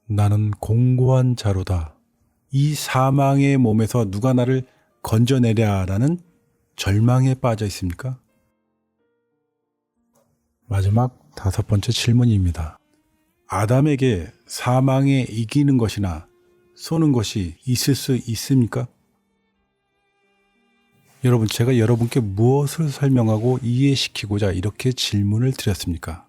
A: 나는 공고한 자로다. 이 사망의 몸에서 누가 나를 건져내랴라는 절망에 빠져 있습니까? 마지막 다섯 번째 질문입니다. 아담에게 사망에 이기는 것이나 쏘는 것이 있을 수 있습니까? 여러분, 제가 여러분께 무엇을 설명하고 이해시키고자 이렇게 질문을 드렸습니까?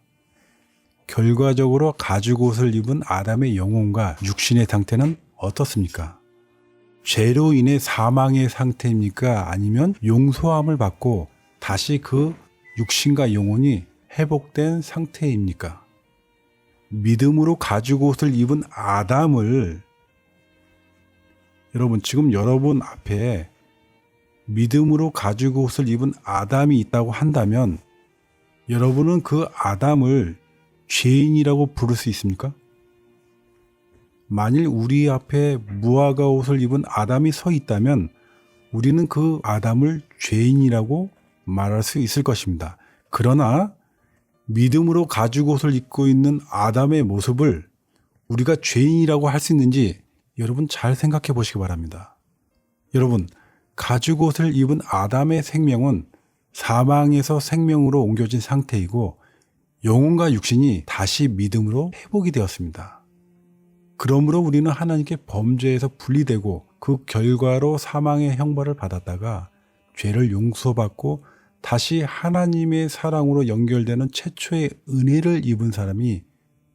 A: 결과적으로 가죽 옷을 입은 아담의 영혼과 육신의 상태는 어떻습니까? 죄로 인해 사망의 상태입니까? 아니면 용서함을 받고 다시 그 육신과 영혼이 회복된 상태입니까? 믿음으로 가죽 옷을 입은 아담을 여러분, 지금 여러분 앞에 믿음으로 가죽 옷을 입은 아담이 있다고 한다면 여러분은 그 아담을 죄인이라고 부를 수 있습니까? 만일 우리 앞에 무화과 옷을 입은 아담이 서 있다면 우리는 그 아담을 죄인이라고 말할 수 있을 것입니다. 그러나 믿음으로 가죽 옷을 입고 있는 아담의 모습을 우리가 죄인이라고 할 수 있는지 여러분 잘 생각해 보시기 바랍니다. 여러분, 가죽 옷을 입은 아담의 생명은 사망에서 생명으로 옮겨진 상태이고 영혼과 육신이 다시 믿음으로 회복이 되었습니다. 그러므로 우리는 하나님께 범죄에서 분리되고 그 결과로 사망의 형벌을 받았다가 죄를 용서받고 다시 하나님의 사랑으로 연결되는 최초의 은혜를 입은 사람이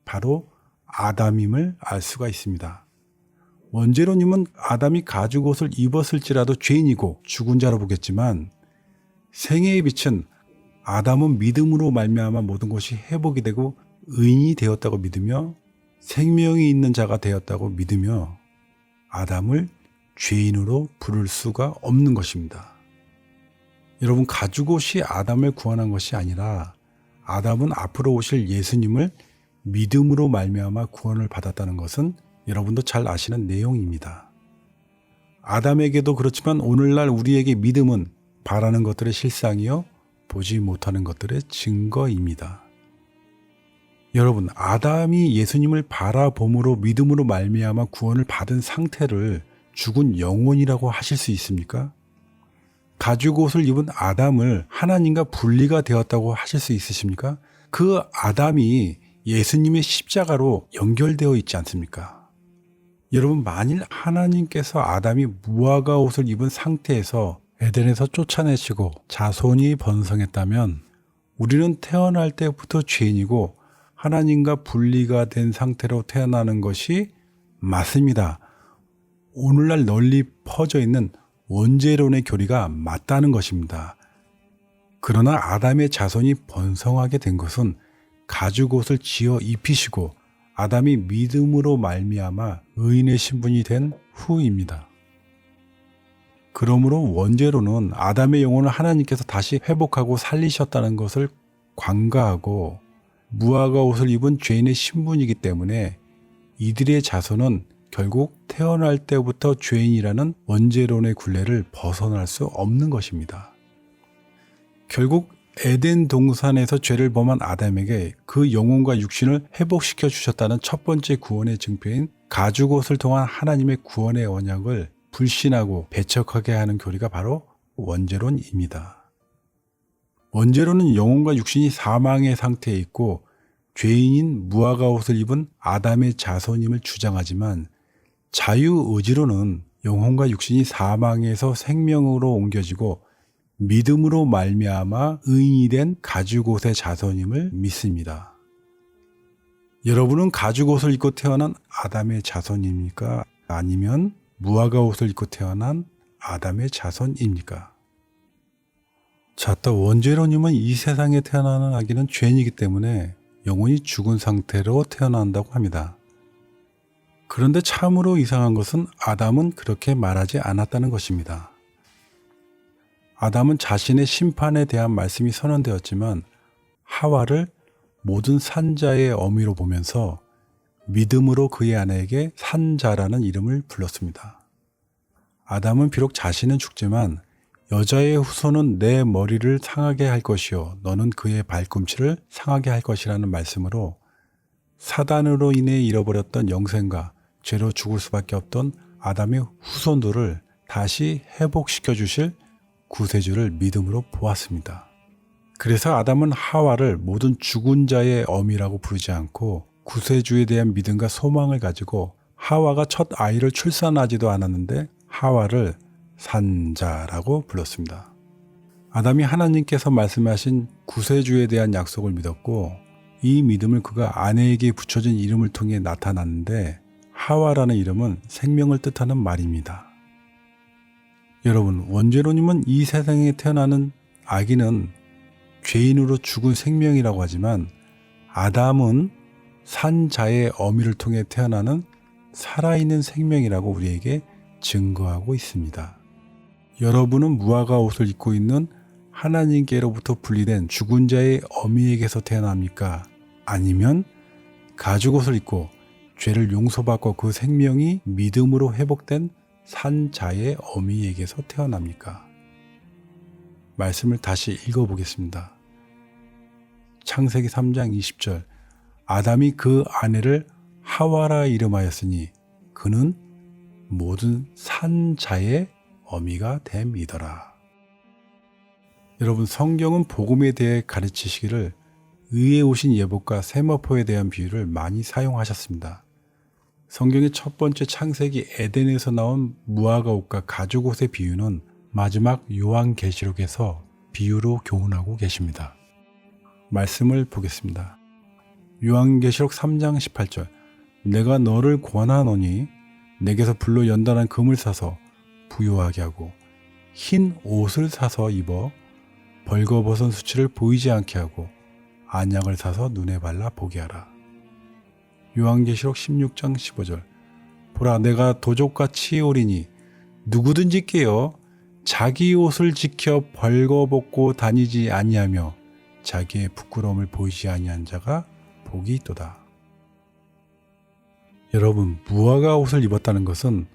A: 바로 아담임을 알 수가 있습니다. 원죄로님은 아담이 가죽 옷을 입었을지라도 죄인이고 죽은 자로 보겠지만 생애의 빛은 아담은 믿음으로 말미암아 모든 것이 회복이 되고 의인이 되었다고 믿으며 생명이 있는 자가 되었다고 믿으며 아담을 죄인으로 부를 수가 없는 것입니다. 여러분, 가죽 옷이 아담을 구원한 것이 아니라 아담은 앞으로 오실 예수님을 믿음으로 말미암아 구원을 받았다는 것은 여러분도 잘 아시는 내용입니다. 아담에게도 그렇지만 오늘날 우리에게 믿음은 바라는 것들의 실상이요 보지 못하는 것들의 증거입니다. 여러분, 아담이 예수님을 바라봄으로 믿음으로 말미암아 구원을 받은 상태를 죽은 영혼이라고 하실 수 있습니까? 가죽 옷을 입은 아담을 하나님과 분리가 되었다고 하실 수 있으십니까? 그 아담이 예수님의 십자가로 연결되어 있지 않습니까? 여러분, 만일 하나님께서 아담이 무화과 옷을 입은 상태에서 에덴에서 쫓아내시고 자손이 번성했다면 우리는 태어날 때부터 죄인이고 하나님과 분리가 된 상태로 태어나는 것이 맞습니다. 오늘날 널리 퍼져 있는 원죄론의 교리가 맞다는 것입니다. 그러나 아담의 자손이 번성하게 된 것은 가죽 옷을 지어 입히시고 아담이 믿음으로 말미암아 의인의 신분이 된 후입니다. 그러므로 원죄로는 아담의 영혼을 하나님께서 다시 회복하고 살리셨다는 것을 관가하고 무화과 옷을 입은 죄인의 신분이기 때문에 이들의 자손은 결국 태어날 때부터 죄인이라는 원죄론의 굴레를 벗어날 수 없는 것입니다. 결국 에덴 동산에서 죄를 범한 아담에게 그 영혼과 육신을 회복시켜 주셨다는 첫 번째 구원의 증표인 가죽옷을 통한 하나님의 구원의 언약을 불신하고 배척하게 하는 교리가 바로 원죄론입니다. 원죄론은 영혼과 육신이 사망의 상태에 있고 죄인인 무화과 옷을 입은 아담의 자손임을 주장하지만 자유의지로는 영혼과 육신이 사망에서 생명으로 옮겨지고 믿음으로 말미암아 의인이 된 가죽옷의 자손임을 믿습니다. 여러분은 가죽옷을 입고 태어난 아담의 자손입니까? 아니면 무화과 옷을 입고 태어난 아담의 자손입니까? 자, 또 원죄론님은 이 세상에 태어나는 아기는 죄인이기 때문에 영혼이 죽은 상태로 태어난다고 합니다. 그런데 참으로 이상한 것은 아담은 그렇게 말하지 않았다는 것입니다. 아담은 자신의 심판에 대한 말씀이 선언되었지만 하와를 모든 산자의 어미로 보면서 믿음으로 그의 아내에게 산자라는 이름을 불렀습니다. 아담은 비록 자신은 죽지만 여자의 후손은 내 머리를 상하게 할 것이요 너는 그의 발꿈치를 상하게 할 것이라는 말씀으로 사단으로 인해 잃어버렸던 영생과 죄로 죽을 수밖에 없던 아담의 후손들을 다시 회복시켜 주실 구세주를 믿음으로 보았습니다. 그래서 아담은 하와를 모든 죽은 자의 어미라고 부르지 않고 구세주에 대한 믿음과 소망을 가지고 하와가 첫 아이를 출산하지도 않았는데 하와를 산자라고 불렀습니다. 아담이 하나님께서 말씀하신 구세주에 대한 약속을 믿었고 이 믿음을 그가 아내에게 붙여진 이름을 통해 나타났는데 하와라는 이름은 생명을 뜻하는 말입니다. 여러분, 원죄론님은 이 세상에 태어나는 아기는 죄인으로 죽은 생명이라고 하지만 아담은 산자의 어미를 통해 태어나는 살아있는 생명이라고 우리에게 증거하고 있습니다. 여러분은 무화과 옷을 입고 있는 하나님께로부터 분리된 죽은 자의 어미에게서 태어납니까? 아니면 가죽옷을 입고 죄를 용서받고 그 생명이 믿음으로 회복된 산자의 어미에게서 태어납니까? 말씀을 다시 읽어보겠습니다. 창세기 3장 20절 아담이 그 아내를 하와라 이름하였으니 그는 모든 산자의 어미가 됨이더라. 여러분, 성경은 복음에 대해 가르치시기를 의에 오신 예복과 세마포에 대한 비유를 많이 사용하셨습니다. 성경의 첫 번째 창세기 에덴에서 나온 무화과 옷과 가죽옷의 비유는 마지막 요한계시록에서 비유로 교훈하고 계십니다. 말씀을 보겠습니다. 요한계시록 3장 18절 내가 너를 권하노니 내게서 불로 연단한 금을 사서 부요하게 하고 흰 옷을 사서 입어 벌거벗은 수치를 보이지 않게 하고 안약을 사서 눈에 발라 보게 하라. 요한계시록 16장 15절 보라 내가 도적같이 오리니 누구든지 깨어 자기 옷을 지켜 벌거벗고 다니지 아니하며 자기의 부끄러움을 보이지 아니한 자가 복이 있도다. 여러분, 무화과 옷을 입었다는 것은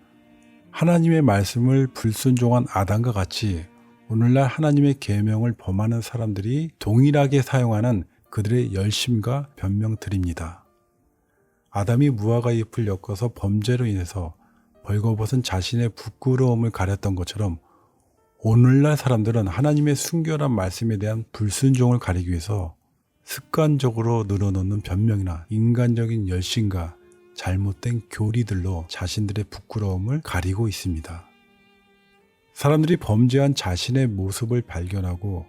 A: 하나님의 말씀을 불순종한 아담과 같이 오늘날 하나님의 계명을 범하는 사람들이 동일하게 사용하는 그들의 열심과 변명들입니다. 아담이 무화과 잎을 엮어서 범죄로 인해서 벌거벗은 자신의 부끄러움을 가렸던 것처럼 오늘날 사람들은 하나님의 순결한 말씀에 대한 불순종을 가리기 위해서 습관적으로 늘어놓는 변명이나 인간적인 열심과 잘못된 교리들로 자신들의 부끄러움을 가리고 있습니다. 사람들이 범죄한 자신의 모습을 발견하고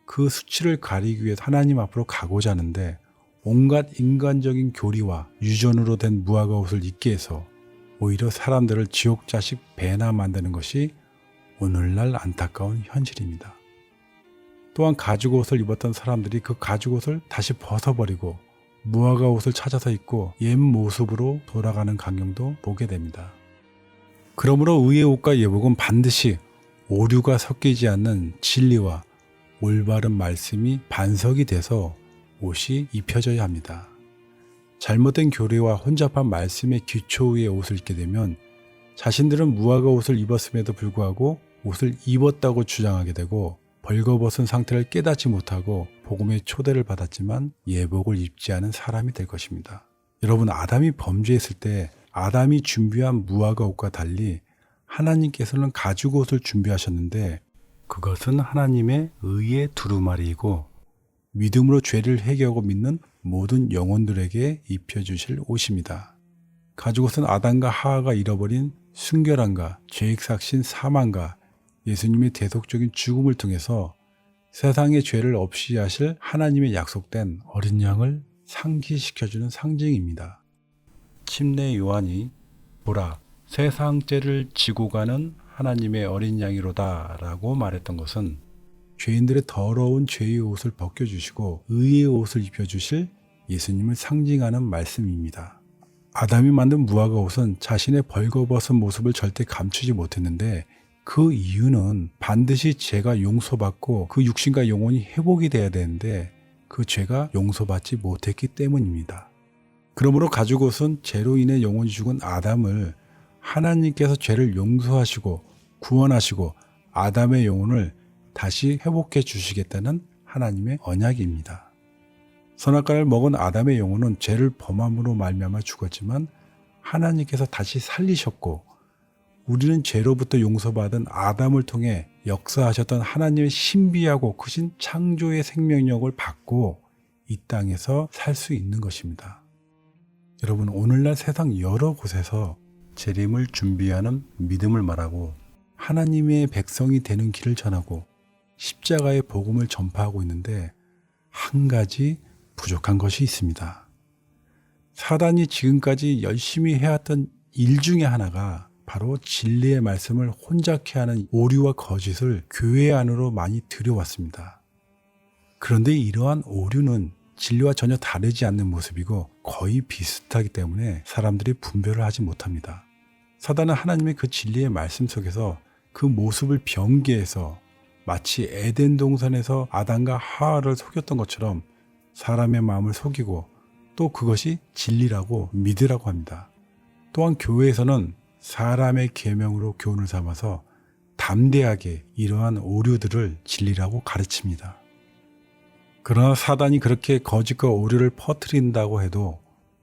A: 그 수치를 가리기 위해 하나님 앞으로 가고자 하는데 온갖 인간적인 교리와 유전으로 된 무화과 옷을 입게 해서 오히려 사람들을 지옥 자식 배나 만드는 것이 오늘날 안타까운 현실입니다. 또한 가죽옷을 입었던 사람들이 그 가죽옷을 다시 벗어버리고 무화과 옷을 찾아서 입고 옛 모습으로 돌아가는 광경도 보게 됩니다. 그러므로 의의 옷과 예복은 반드시 오류가 섞이지 않는 진리와 올바른 말씀이 반석이 돼서 옷이 입혀져야 합니다. 잘못된 교리와 혼잡한 말씀의 기초 위에 옷을 입게 되면 자신들은 무화과 옷을 입었음에도 불구하고 옷을 입었다고 주장하게 되고 벌거벗은 상태를 깨닫지 못하고 복음의 초대를 받았지만 예복을 입지 않은 사람이 될 것입니다. 여러분, 아담이 범죄했을 때 아담이 준비한 무화과 옷과 달리 하나님께서는 가죽 옷을 준비하셨는데 그것은 하나님의 의의 두루마리이고 믿음으로 죄를 회개하고 믿는 모든 영혼들에게 입혀주실 옷입니다. 가죽 옷은 아담과 하와가 잃어버린 순결함과 죄의 삭신 사망과 예수님의 대속적인 죽음을 통해서 세상의 죄를 없이 하실 하나님의 약속된 어린 양을 상기시켜주는 상징입니다. 침례 요한이 보라, 세상 죄를 지고 가는 하나님의 어린 양이로다 라고 말했던 것은 죄인들의 더러운 죄의 옷을 벗겨주시고 의의 옷을 입혀주실 예수님을 상징하는 말씀입니다. 아담이 만든 무화과 옷은 자신의 벌거벗은 모습을 절대 감추지 못했는데 그 이유는 반드시 죄가 용서받고 그 육신과 영혼이 회복이 돼야 되는데 그 죄가 용서받지 못했기 때문입니다. 그러므로 가죽 옷은 죄로 인해 영혼이 죽은 아담을 하나님께서 죄를 용서하시고 구원하시고 아담의 영혼을 다시 회복해 주시겠다는 하나님의 언약입니다. 선악과를 먹은 아담의 영혼은 죄를 범함으로 말미암아 죽었지만 하나님께서 다시 살리셨고 우리는 죄로부터 용서받은 아담을 통해 역사하셨던 하나님의 신비하고 크신 창조의 생명력을 받고 이 땅에서 살 수 있는 것입니다. 여러분, 오늘날 세상 여러 곳에서 재림을 준비하는 믿음을 말하고 하나님의 백성이 되는 길을 전하고 십자가의 복음을 전파하고 있는데 한 가지 부족한 것이 있습니다. 사단이 지금까지 열심히 해왔던 일 중에 하나가 바로 진리의 말씀을 혼잡케 하는 오류와 거짓을 교회 안으로 많이 들여왔습니다. 그런데 이러한 오류는 진리와 전혀 다르지 않는 모습이고 거의 비슷하기 때문에 사람들이 분별을 하지 못합니다. 사단은 하나님의 그 진리의 말씀 속에서 그 모습을 변개해서 마치 에덴 동산에서 아담과 하와를 속였던 것처럼 사람의 마음을 속이고 또 그것이 진리라고 믿으라고 합니다. 또한 교회에서는 사람의 계명으로 교훈을 삼아서 담대하게 이러한 오류들을 진리라고 가르칩니다. 그러나 사단이 그렇게 거짓과 오류를 퍼뜨린다고 해도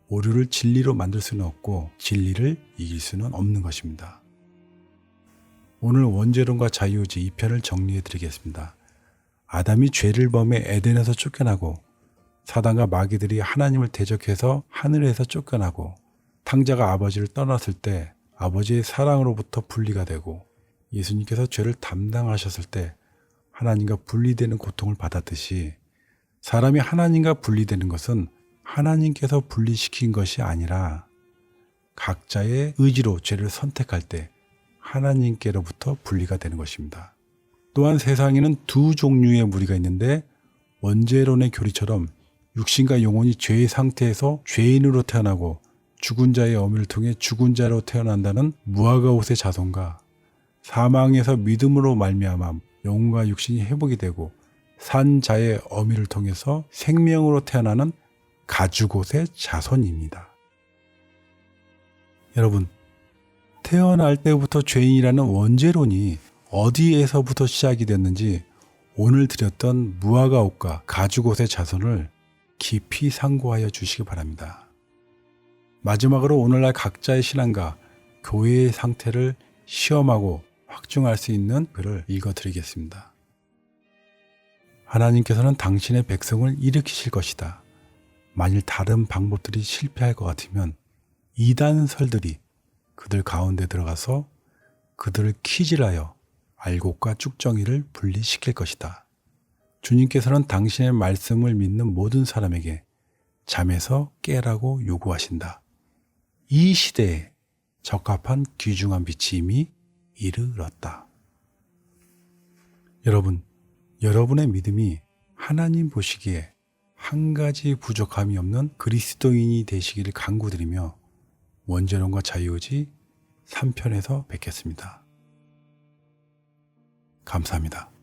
A: 오류를 진리로 만들 수는 없고 진리를 이길 수는 없는 것입니다. 오늘 원죄론과 자유의지 2편을 정리해 드리겠습니다. 아담이 죄를 범해 에덴에서 쫓겨나고 사단과 마귀들이 하나님을 대적해서 하늘에서 쫓겨나고 탕자가 아버지를 떠났을 때 아버지의 사랑으로부터 분리가 되고 예수님께서 죄를 담당하셨을 때 하나님과 분리되는 고통을 받았듯이 사람이 하나님과 분리되는 것은 하나님께서 분리시킨 것이 아니라 각자의 의지로 죄를 선택할 때 하나님께로부터 분리가 되는 것입니다. 또한 세상에는 두 종류의 무리가 있는데 원죄론의 교리처럼 육신과 영혼이 죄의 상태에서 죄인으로 태어나고 죽은 자의 어미를 통해 죽은 자로 태어난다는 무화과 옷의 자손과 사망에서 믿음으로 말미암아 영혼과 육신이 회복이 되고 산 자의 어미를 통해서 생명으로 태어나는 가죽 옷의 자손입니다. 여러분, 태어날 때부터 죄인이라는 원죄론이 어디에서부터 시작이 됐는지 오늘 드렸던 무화과 옷과 가죽 옷의 자손을 깊이 상고하여 주시기 바랍니다. 마지막으로 오늘날 각자의 신앙과 교회의 상태를 시험하고 확증할 수 있는 글을 읽어드리겠습니다. 하나님께서는 당신의 백성을 일으키실 것이다. 만일 다른 방법들이 실패할 것 같으면 이단설들이 그들 가운데 들어가서 그들을 키질하여 알곡과 쭉정이를 분리시킬 것이다. 주님께서는 당신의 말씀을 믿는 모든 사람에게 잠에서 깨라고 요구하신다. 이 시대에 적합한 귀중한 빛이 이미 이르렀다. 여러분, 여러분의 믿음이 하나님 보시기에 한 가지 부족함이 없는 그리스도인이 되시기를 간구드리며 원죄론과 자유의지 3편에서 뵙겠습니다. 감사합니다.